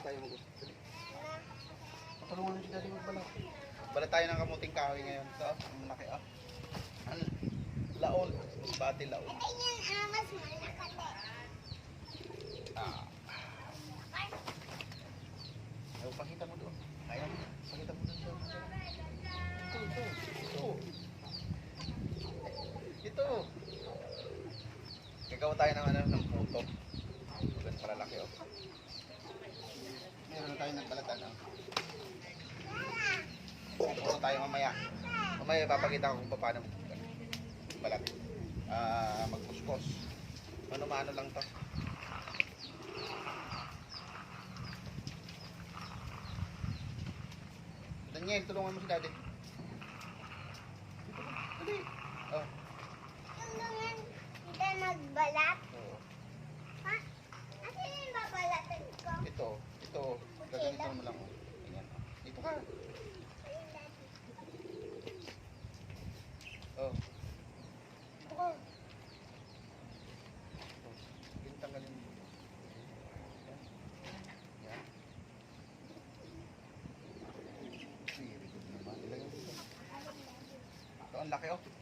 tayo mag-usap. Patulungan mo si daddy magbalat. Balat tayo ng kamuting kahoy ngayon. Ito, ang laki ah. Laon. Bati laon. Ito yung amas mo, nakate. Ay, pakita mo doon. Kaya mo. Pakita mo doon siya. Ito. Gagawa tayo ng ng puto. Ganun pala laki oh. Meron na tayo ng balatan oh. Puto tayo mamaya. Mamaya papakita ko kung paano balat. Magkuskos. Ano-mano lang to. Daniel, tulungan mo si daddy. Dali. Oh. Tulungan kita nagbalat. Oo. Ha? Ano yung babalatan ko? Ito. Gaganito mo lang. Ganyan. Dito ka. Oh. Dito ka. Yung tanggalin mo. Yan. Very good naman. Ilagay mo dito. Ito, ang laki oh.